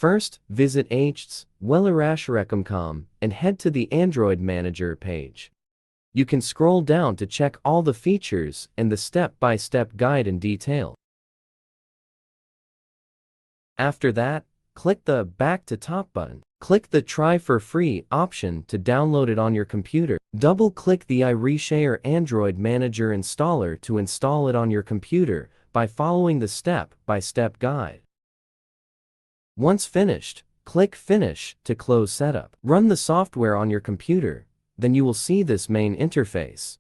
First, visit iReaShare.com and head to the Android Manager page. You can scroll down to check all the features and the step-by-step guide in detail. After that, click the Back to Top button. Click the Try for Free option to download it on your computer. Double-click the iReaShare Android Manager installer to install it on your computer by following the step-by-step guide. Once finished, click Finish to close setup. Run the software on your computer, then you will see this main interface.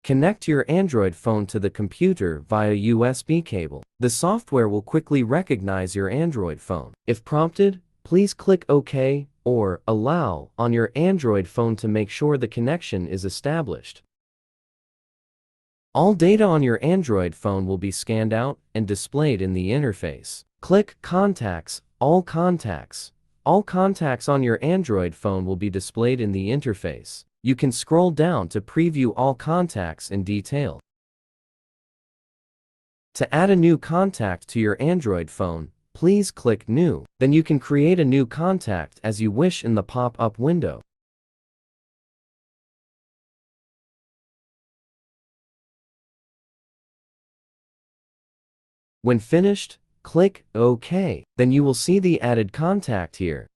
Connect your Android phone to the computer via USB cable. The software will quickly recognize your Android phone. If prompted, please click OK or Allow on your Android phone to make sure the connection is established. All data on your Android phone will be scanned out and displayed in the interface. Click Contacts. All contacts on your Android phone will be displayed in the interface. You can scroll down to preview all contacts in detail. To add a new contact to your Android phone, please click New. Then you can create a new contact as you wish in the pop-up window. When finished, click OK. Then you will see the added contact here.